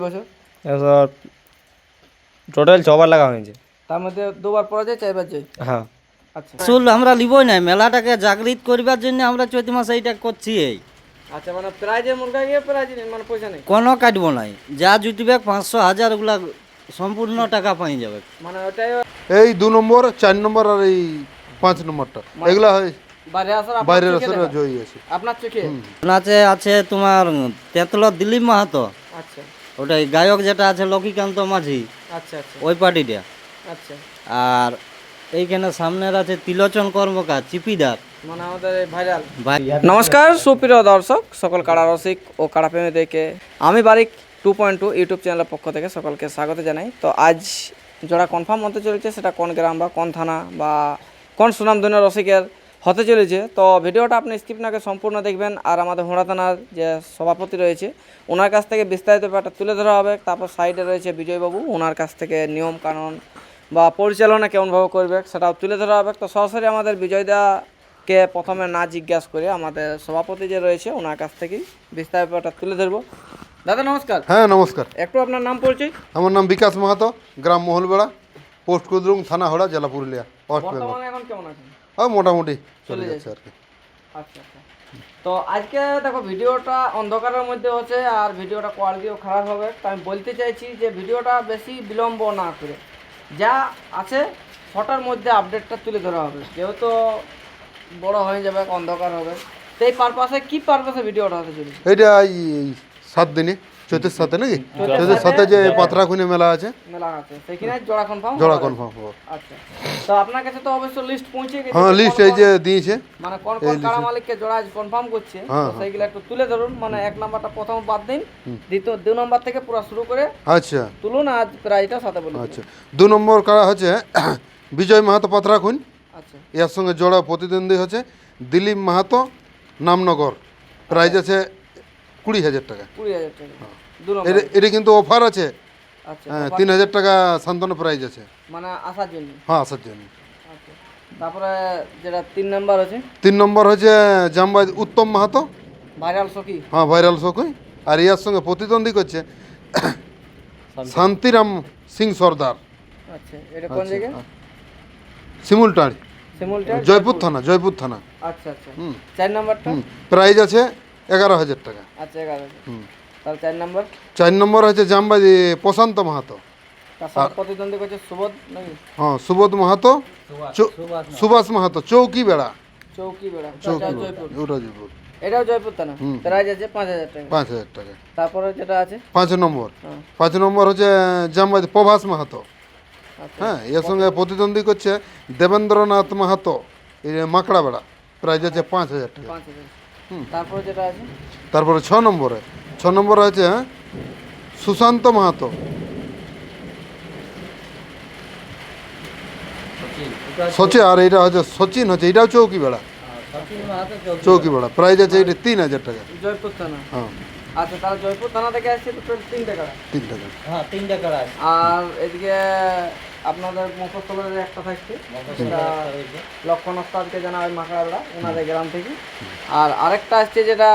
বছর এবার টোটাল 6 বার লাগা হয়েছে। তার মধ্যে 2বার পরাজয় 4বার জয়। হ্যাঁ, আচ্ছা আসল আমরা লিবই নাই, মেলাটাকে জাগৃত করবার জন্য আমরা চৈত মাসে এইটা করছি। আচ্ছা, মানে প্রাইজের মুরগা গিয়ে প্রাইজ নেই, মানে পয়সা নেই, কোনো কাটবো নাই, যা জুটবে 500 1000 ওগুলা সম্পূর্ণ টাকা পাই যাবে। মানে ওটাই এই 2 নম্বর 4 নম্বর আর এই 5 নম্বরটা এগুলা হয় বাইরে আসার বাইরের আসরে জয়ী আছে। আপনার চোখে। নাচে আছে তোমার তেতল দিলীপ মাহাতো, আচ্ছা ওটাই গায়ক যেটা আছে লক্ষ্মীকান্ত মাঝি, আচ্ছা আচ্ছা ওই পার্টিটা। আচ্ছা, আর এইখানে সামনের আছে তিলোচন কর্মকার চিপিদার, মানে আমাদের ভাইরাল। ভাই। নমস্কার সুপ্রিয় দর্শক, সকল কাড়া রসিক ও কাড়া প্রেমীদেরকে আমি বারিক 2.2 ইউটিউব চ্যানেলের পক্ষ থেকে সকলকে স্বাগত জানাই। তো আজ যারা কনফার্ম হতে চলেছে সেটা কোন গ্রাম বা কোন থানা বা কোন সুনামধন্য রসিকের হতে চলেছে, তো ভিডিওটা আপনি স্কিপ না করে সম্পূর্ণ দেখবেন। আর আমাদের হোড়া থানার যে সভাপতি রয়েছে ওনার কাছ থেকে বিস্তারিত ব্যাপারটা তুলে ধরা হবে। তারপর সাইডে রয়েছে বিজয়বাবু, ওনার কাছ থেকে নিয়ম কানুন বা পরিচালনা কেমনভাবে করবে সেটাও তুলে ধরা হবে। তো সরাসরি আমাদের বিজয়দাকে প্রথমে না জিজ্ঞাসা করে আমাদের সভাপতি যে রয়েছে ওনার কাছ থেকেই বিস্তারিত ব্যাপারটা তুলে ধরবো। দাদা নমস্কার। হ্যাঁ নমস্কার, একটু আপনার নাম পরিচয়। আমার নাম বিকাশ মাহাতো, গ্রাম মহলবেড়া, পোস্ট কুদরুং, থানা হোড়া, জেলা পুরুলিয়া, ওয়েস্ট বেঙ্গল। বর্তমানে এখন কেমন আছেন? মোটামুটি চলে যাচ্ছে আর কি। আচ্ছা আচ্ছা, তো আজকে দেখো ভিডিওটা অন্ধকারের মধ্যে হচ্ছে আর ভিডিওটা কোয়ালিটিও খারাপ হবে। তো আমি বলতে চাইছি যে ভিডিওটা বেশি বিলম্ব না করে যা আছে ছটার মধ্যে আপডেটটা তুলে ধরা হবে, যেহেতু বড় হয়ে যাবে অন্ধকার হবে। তো এই পারপাসে কি পারপাসে ভিডিওটা হতে চলেছে? এইটা এই 7 দিনে চৈতের সাথে নাকি চৈতের সাথে যে পাথরাখুনি মেলা আছে, মেলা আছে সেখানে জোড়া কনফার্ম জোড়া কনফার্ম হবো। আচ্ছা, তো আপনার কাছে তো অবশ্য লিস্ট পৌঁছে গেছে। হ্যাঁ লিস্ট এই যে দিয়েছে, মানে কোন কোন কাড়া মালিককে জোড়া কনফার্ম করছে, হ্যাঁ, তো সেইগুলো একটু তুলে ধরুন। মানে 1 নাম্বারটা প্রথম বাদ দিন, দ্বিতীয় 2 নাম্বার থেকে পুরো শুরু করে আচ্ছা তুলুন আর প্রাইজটা সাথে বলুন। আচ্ছা। 2 নম্বর কাড়া হচ্ছে বিজয় মাহাতো পাথরাখুন, আচ্ছা এর সঙ্গে জোড়া প্রতিদ্বন্দ্বী হচ্ছে দিলীপ মাহাতো নামনগর, প্রাইজ আছে 20,000 টাকা। 20,000 টাকা 2 নম্বর। এটা কিন্তু অফার আছে, আচ্ছা, 3,000 টাকা সান্ত্বনা প্রাইজ আছে, মানে আসার জন্য। হ্যাঁ আসার জন্য। আচ্ছা, তারপরে যেটা 3 নাম্বার আছে 3 নম্বর হচ্ছে জামবাই উত্তম মাহাতো, ভাইরাল সখী। হ্যাঁ ভাইরাল শোকই, আর ইয়ার সঙ্গে প্রতিদ্বন্দ্বী করছে শান্তিরাম সিং সর্দার, আচ্ছা, এটা কোন জায়গা? শিমুলটাঁড়, সিমুলটা জয়পুর থানা, জয়পুর থানা। আচ্ছা আচ্ছা, 4 নাম্বারটা। প্রাইজ আছে 11,000 টাকা। আচ্ছা 11। তাহলে 4 নাম্বার। 4 নম্বর হচ্ছে জামবাই প্রশান্ত মাহাতো, তার সাথে প্রতিদ্বন্দ্বী করছে সুবোধ নাকি? হ্যাঁ সুবোধ মাহাতো, সুভাষ মাহাতো, চৌকি বেড়া, চৌকি বেড়া, চৌকি এটা বেড়া, জয়পুর। ওটা জয়পুর, এটাও জয়পুর থানা। প্রাইজ আছে 5,000 টাকা। 5,000 টাকা। তারপরে যেটা আছে 5 নম্বর, হ্যাঁ। 5 নম্বর হচ্ছে জামবাই প্রভাস মাহাতো, আচ্ছা হ্যাঁ এর সঙ্গে প্রতিদ্বন্দ্বী করছে দেবেন্দ্রনাথ মাহাতো, এই মাকড়া বেড়া, প্রাইজ আছে 5,000 টাকা। 5,000। তারপরে যেটা আছে তারপরে 6 নম্বরে, 6 নম্বরে আছে সুশান্ত মাহাতো, সচিন, আর এটা হচ্ছে সচিন, হচ্ছে এটাও চৌকি বেড়া, চৌকি বেড়া, প্রাইজ আছে এটা 3,000 টাকা। জয়পুর থানা। হ্যাঁ আচ্ছা, তাহলে জয়পুর থানা থেকে আসছে টোটাল 3 টাকা। 3 টাকা। হ্যাঁ 3 টাকা আছে। আর এদিকে আপনাদের মফস্বলের একটা থাকছে, সেটা লক্ষণ ওস্তাদকে জানা হয় মাকড়াবেড়া ওনাদের গ্রাম থেকে। আর আরেকটা আসছে যেটা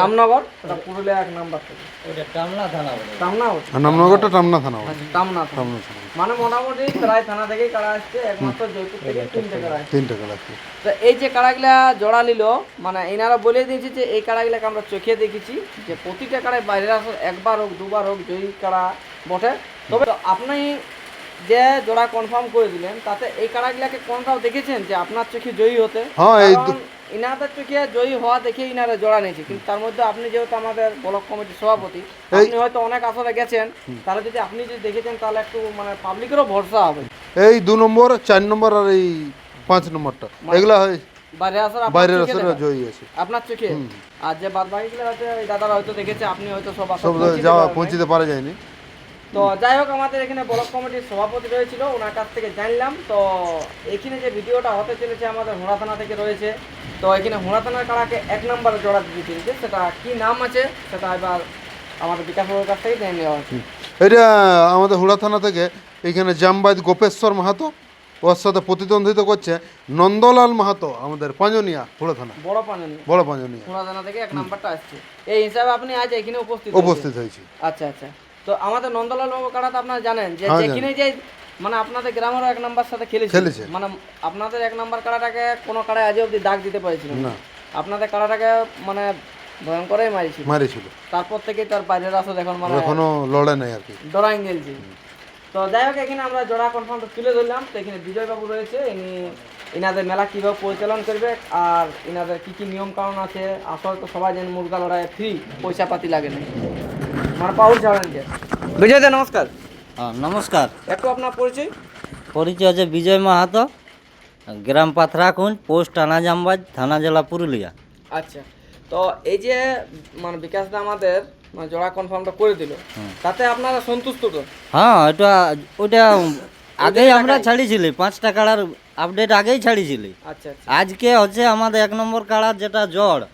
নামনগর, সেটা পুরুলিয়া 1 নাম্বার থেকে। ওটা টামনা থানা বলে। টামনা হচ্ছে? আর নামনগরটা টামনা থানা বলে। আচ্ছা, টামনা থানা। টামনা থানা, মানে মোটামুটি প্রায় থানা থেকেই কাড়া আসছে, একমাত্র জয়পুর থেকে 3 টাকা আসছে। 3 টাকা লাগছে। তো এই যে কাড়াগুলা জোড়া নিল, মানে এনারা বলে দিয়েছে যে এই কাড়াগুলাকে আমরা চোখে দেখেছি যে প্রতিটা কাড়ায় বাইরে আসলে 1বার হোক 2বার হোক জয়ী কাড়া বটে। তবে আপনি যে জোড়া কনফার্ম করে দিলেন তাতে এই কাড়াগুলাকে কোনটাও দেখেছেন যে আপনার চোখে জয়ী হতে? হ্যাঁ, এই কারণ ইনাদের চোখে জয়ী হওয়া দেখে ইনারা জোড়া নিয়েছে, কিন্তু তার মধ্যে আপনি যেহেতু আমাদের ব্লক কমিটির সভাপতি, আপনি হয়তো অনেক আসরে গেছেন, তাহলে যদি আপনি যদি দেখেছেন তাহলে একটু মানে পাবলিকেরও ভরসা হবে। এই 2 নম্বর 4 নম্বর আর এই 5 নম্বরটা এগুলা হয় বাইরে আসার বাইরের আসরে জয়ী আছে, আপনার চোখে। আর যে বাদ বাকিগুলো আছে ওই দাদারা হয়তো দেখেছে, আপনি হয়তো সব সব যাওয়া পৌঁছিতে পারা যায়নি। তো যাই হোক, আমাদের এখানে ব্লক কমিটির সভাপতি রয়েছিল, ওনার কাছ থেকে জানলাম। তো এখানে যে ভিডিওটা হতে চলেছে আমাদের হোড়া থানা থেকে রয়েছে, তো এখানে হোড়া থানার কাড়াকে 1 নম্বরে জোড়া দিতে চলেছে, সেটা কি নাম আছে সেটা এবার আমাদের বিকাশ বাবুর কাছ থেকে জেনে নেওয়া হচ্ছে। এটা আমাদের হুড়া থানা থেকে এখানে জামবাইদ গোপেশ্বর মাহাতো, ওর সাথে প্রতিদ্বন্দ্বিতা করছে নন্দলাল মাহাতো, আমাদের পাঁজনিয়া হুড়া থানা, বড় পানি বড় পাঁজনিয়া, হোড়া থানা থেকে 1 নাম্বারটা আসছে। এই হিসাবে আপনি আজ এখানে উপস্থিত উপস্থিত হয়েছি। আচ্ছা আচ্ছা, তো আমাদের নন্দলাল বাবু কাড়া তো আপনারা জানেন যে হ্যাঁ, যেখানে যে মানে আপনাদের গ্রামেরও এক নাম্বার সাথে খেলেছে খেলেছে। মানে আপনাদের এক নাম্বার কাড়াটাকে কোনো কাড়ায় আজ অব্দি দাগ দিতে পারেছিল না। আপনাদের কাড়াটাকে মানে ভয়ঙ্করই মারিছিল। মারিছিল, তারপর থেকে তার বাইরের আসো দেখুন মানে এখনো লড়ে নাই আর কি। ডরাই গেলছে। তো যাই হোক এখানে আমরা জোড়া কনফার্ম তুলে ধরলাম। তো এখানে বিজয় বাবু রয়েছে, ইনাদের মেলা কীভাবে পরিচালন করবে আর ইনাদের কী কী নিয়ম কানুন আছে। আসলে তো সবাই জানেন মুরগা লড়াই ফ্রি, পয়সা পাতি লাগে না, মানে পাউল ছাড়েন যে। বিজয় দা নমস্কার, হ্যাঁ নমস্কার। একটু আপনার পরিচয়। পরিচয় হচ্ছে বিজয় মাহাতো, গ্রাম পাথরাকুঞ্জ, পোস্ট টানাজামবাজ, থানা জেলা পুরুলিয়া। আচ্ছা, তো এই যে মানে বিকাশ দা আমাদের মানে জোড়া কনফার্মটা করে দিল, তাতে আপনারা সন্তুষ্ট তো? হ্যাঁ ওটা আগেই আমরা ছাড়িয়েছিলি, 5টা কাড়ার আপডেট আগেই ছাড়িয়েছিলি। আচ্ছা আচ্ছা আজকে হচ্ছে আমাদের 1 নম্বর কাড়ার যেটা জড়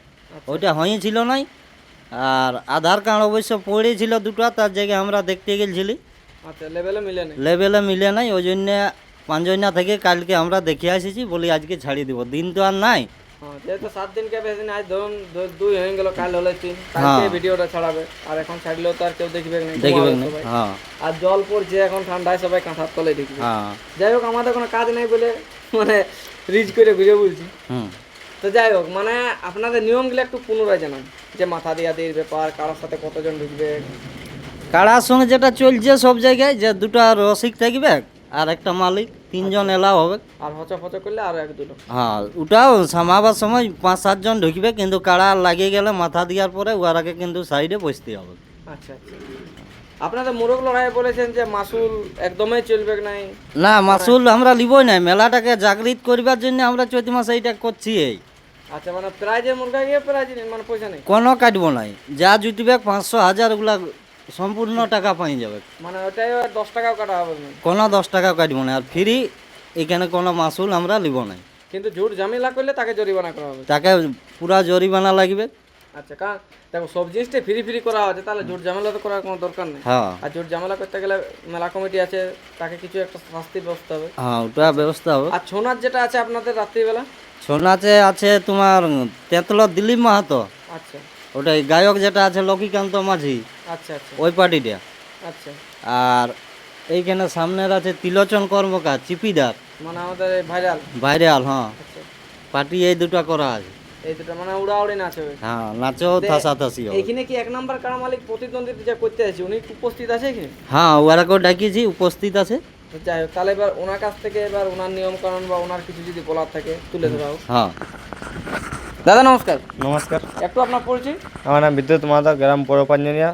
ওইটা হয়েছিল নাই, আর আধার কার্ড অবশ্য পড়েছিল দুটো, তার জায়গায় আমরা দেখতে গেছিলি, আচ্ছা, লেভেলে মিলে নেই। লেভেলে মিলে নাই, ওই জন্যে পাঁচজনা থেকে কালকে আমরা দেখে আসিছি, বলি আজকে ছাড়িয়ে দিব, দিন তো আর নাই। হ্যাঁ, যেহেতু 7 দিনকে বেশি না, আজ ধরুন 2 হয়ে গেল, কাল হলে 3, কালকে ভিডিওটা ছাড়াবে, আর এখন ছাড়লেও তো আর কেউ দেখবে না, দেখবেন না। সবাই। হ্যাঁ আর জল পড়ছে এখন, ঠান্ডায় সবাই কাঁথার তলে দেখবে। হ্যাঁ যাই হোক, আমাদের কোনো কাজ নেই বলে মানে রিচ করে ঘুরে বলছি। হুম। তো যাই হোক, মানে আপনাদের নিয়মগুলো একটু পুনরায় জানান, যে মাথা দিয়া দিয়ে ব্যাপার, কারোর সাথে কতজন ঢুকবে। কাড়ার সঙ্গে যেটা চলছে সব জায়গায়, যে দুটো রসিক থাকবে আর একটা মালিক, 3জন এলাও হবে। আর হচ করলে আরো 1-2 লোক। হ্যাঁ ওটাও সামাবার সময় 5-7 জন ঢুকবে, কিন্তু কাড়া লাগিয়ে গেলে মাথা দেওয়ার পরে ওরাকে কিন্তু সাইডে বসতে হবে। আচ্ছা আচ্ছা, আপনাদের মোরগ লড়াই বলেছেন যে মাসুল একদমই চলবে নাই। না, মাসুল আমরা লিবই নাই, মেলাটাকে জাগৃত করবার জন্য আমরা চৈত মাসে এইটা করছি। এই আচ্ছা, মানে প্রাইজে মুরগা গিয়ে প্রাইজ মানে পয়সা নেই, কোনো কাটবো নাই, যা জুটবে 500-1000 ওগুলা সম্পূর্ণ টাকা পাই যাবে, মানে ওটাই 10 টাকাও কাটা হবে না। কোনো 10 টাকা কাটবো না, আর ফ্রি, এখানে কোনো মাসুল আমরা লিব নাই। কিন্তু ঝুট ঝামেলা করলে তাকে জরিমানা করা হবে। তাকে পুরা জরিমানা লাগবে। আচ্ছা, কারণ দেখো সব জিনিসটাই ফ্রি করা হচ্ছে, তাহলে ঝুট ঝামেলা তো করার কোনো দরকার নেই। হ্যাঁ আর ঝুট ঝামেলা করতে গেলে মেলা কমিটি আছে, তাকে কিছু একটা শাস্তির ব্যবস্থা হবে। হ্যাঁ ওটা ব্যবস্থা হবে। আর ছৌ নাচ যেটা আছে আপনাদের রাত্রিবেলা, ছৌ নাচে আছে তোমার তেতলা দিলীপ মাহাতো, আচ্ছা ওটাই গায়ক যেটা আছে লক্ষ্মীকান্ত মাঝি, আচ্ছা আচ্ছা ওই পার্টিটা। আচ্ছা, আর এইখানে সামনের আছে তিলোচন কর্মকার, চিপিদার, মানে আমাদের ভাইরাল। ভাইরাল। হ্যাঁ আচ্ছা, পার্টি এই দুটো করা আছে। এই দুটো মানে উড়াউড়ি নাচ হবে। হ্যাঁ নাচও থাসাথাসি হবে। এইখানে কি 1 নাম্বার কারা মালিক প্রতিদ্বন্দ্বিতা যা করতে আছে, উনি কি উপস্থিত আছে এখানে? হ্যাঁ ওরাকেও ডাকিয়েছি, উপস্থিত আছে। তো যাই হোক, তাহলে এবার ওনার কাছ থেকে এবার ওনার নিয়ম কানুন বা ওনার কিছু যদি বলার থাকে তুলে ধরা হোক। হ্যাঁ দাদা নমস্কার, নমস্কার, একটু আপনার পরিচয়। আমার নাম বিদ্যুৎ মাহাতো, গ্রাম পৌর পাঞ্জনিয়া,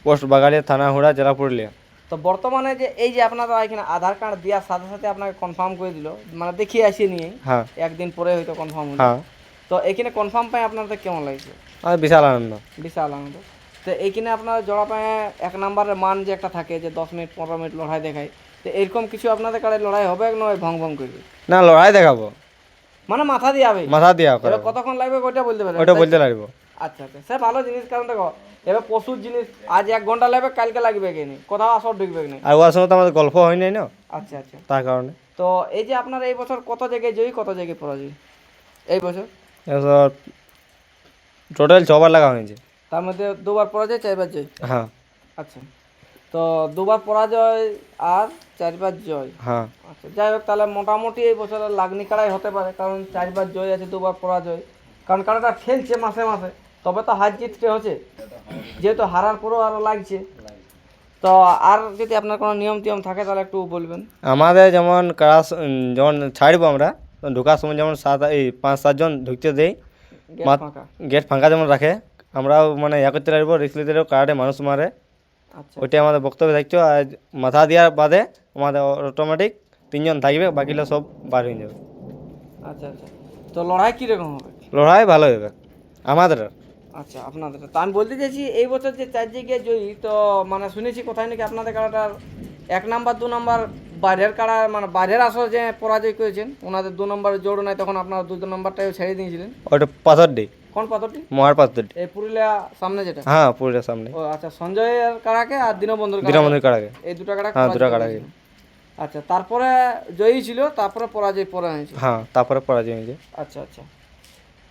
পোস্ট বাগাড়িয়া, থানা হুড়া, জেলা পুরুলিয়া। তো বর্তমানে যে এই যে আপনারা এখানে আধার কার্ড দেওয়ার সাথে সাথে আপনাকে কনফার্ম করে দিল, মানে দেখিয়ে আসিয়ে নিয়ে হ্যাঁ একদিন পরে হয়তো কনফার্ম হলো। হ্যাঁ, তো এখানে কনফার্ম পাই আপনাদের কেমন লাগছে? আমার বিশাল আনন্দ। বিশাল আনন্দ। তো এইখানে আপনার জোড়া পায়ে 1 নাম্বারের মান যে একটা থাকে, যে 10 মিনিট 15 মিনিট লড়াই দেখায়, তো এরকম কিছু আপনাদের কাছে লড়াই হবে নয় ভং ভং করবে, না লড়াই দেখাবো, মানে মাথা দিয়ে হবে? মাথা দিয়া এবার করাবো, কতক্ষণ লাগবে ওইটা বলতে পারবেন? ওটা বলতে লাগবো। আচ্ছা আচ্ছা, স্যার ভালো জিনিস, কারণ দেখো এবার পশুর জিনিস, আজ 1 ঘন্টা লাগবে, কালকে লাগবে কি নেই, কোথাও আসর ঢুকবে কি নেই। আর ওর সঙ্গে তো আমাদের গল্প হয় নাই না, আচ্ছা আচ্ছা, তার কারণে। তো এই যে আপনার এই বছর কত জায়গায় জয়ী, কত জায়গায় পরাজয় এই বছর? এবার টোটাল 6 বার লাগা হয়েছে। তার মধ্যে 2 বার পরাজয়, 4 বার জয়। হ্যাঁ আচ্ছা, তো 2 বার পরাজয় আর 4 বার জয়। হ্যাঁ, আচ্ছা, যাই হোক, তাহলে মোটামুটি এই বছরের লাগনি কাড়াই হতে পারে, কারণ 4 বার জয় আছে, 2 বার পরাজয়, কারণ কাড়াটা খেলছে মাসে মাসে, তবে তো হার জিততে হচ্ছে, যেহেতু হারার পরেও আরও লাগছে। তো আর যদি আপনার কোনো নিয়ম টিয়ম থাকে তাহলে একটু বলবেন। আমাদের যেমন কারা যখন ছাড়বো আমরা, তখন ঢোকার সময় যেমন 5-7 জন ঢুকতে দেই, গেট ফাঁকা। গেট ফাঁকা যেমন রাখে, আমরাও মানে করতে লাগবো, রিস্ক নিতে লাগবো, কারাটে মানুষ মারে, আচ্ছা ওইটাই আমাদের বক্তব্য থাকছে। আর মাথা দেওয়ার বাদে আমাদের অটোমেটিক 3 জন থাকবে, বাকিগুলো সব বার হয়ে যাবে। আচ্ছা আচ্ছা, তো লড়াই কীরকম হবে? লড়াই ভালো হবে আমাদের। আচ্ছা, আপনাদের তো আমি বলতে চাইছি এই বছর যে 4 জায়গায় জয়ী, তো মানে শুনেছি কোথায় নাকি আপনাদের কাড়াটার 1 নাম্বার 2 নাম্বার বাইরের কাড়া, মানে বাইরের আসর যে পরাজয় করেছেন, ওনাদের 2 নম্বরে জোড় নাই, তখন আপনারা 2 নম্বরটাও ছেড়ে দিয়েছিলেন। ওইটা পাথরডি, কোন পাথরটি? মহার পাথরডি। এই পুরুলিয়া সামনে যেটা? হ্যাঁ পুরুলিয়ার সামনে, ও আচ্ছা, সঞ্জয়ের কাড়াকে আর দীনবন্ধুর কাড়াকে, দীনবন্ধুর কাড়াকে। এই 2টা কাড়া হ্যাঁ, 2টা পরাজয় কাড়াকে। করেছিল। আচ্ছা, তারপরে জয়ী ছিল, তারপরে পরাজয় পরে হয়েছে। হ্যাঁ, তারপরে পরাজয় হয়েছে। আচ্ছা আচ্ছা,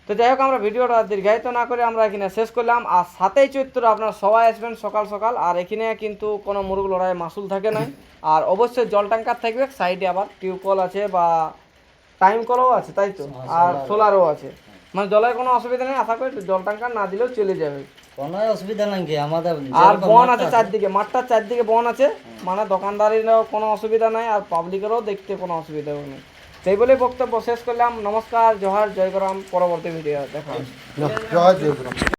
তো যাই হোক আমরা ভিডিওটা দীর্ঘায়িত না করে আমরা এখানে শেষ করলাম। আর 7ই চৈত্র আপনারা সবাই আসবেন সকাল সকাল। আর এখানে কিন্তু কোনো মুরগ লড়াই মাসুল থাকে নাই। আর অবশ্যই জল ট্যাঙ্কার থাকবে, সাইডে আবার টিউবওয়েল আছে বা টাইম কলও আছে, তাই তো, আর সোলারও আছে। মানে জলের কোনো অসুবিধা নেই, আশা করি জল ট্যাঙ্কার না দিলেও চলে যাবে। কোনো অসুবিধা নাই কি আমাদের আর বন আছে চারদিকে, মাঠটার চারদিকে বন আছে, মানে দোকানদারিরও কোনো অসুবিধা নাই আর পাবলিকেরও দেখতে কোনো অসুবিধা নেই। সেই বলে বক্তব্য শেষ করলাম। নমস্কার, জোহার, জয় গরাম। পরবর্তী ভিডিও দেখা হবে। জয় জয়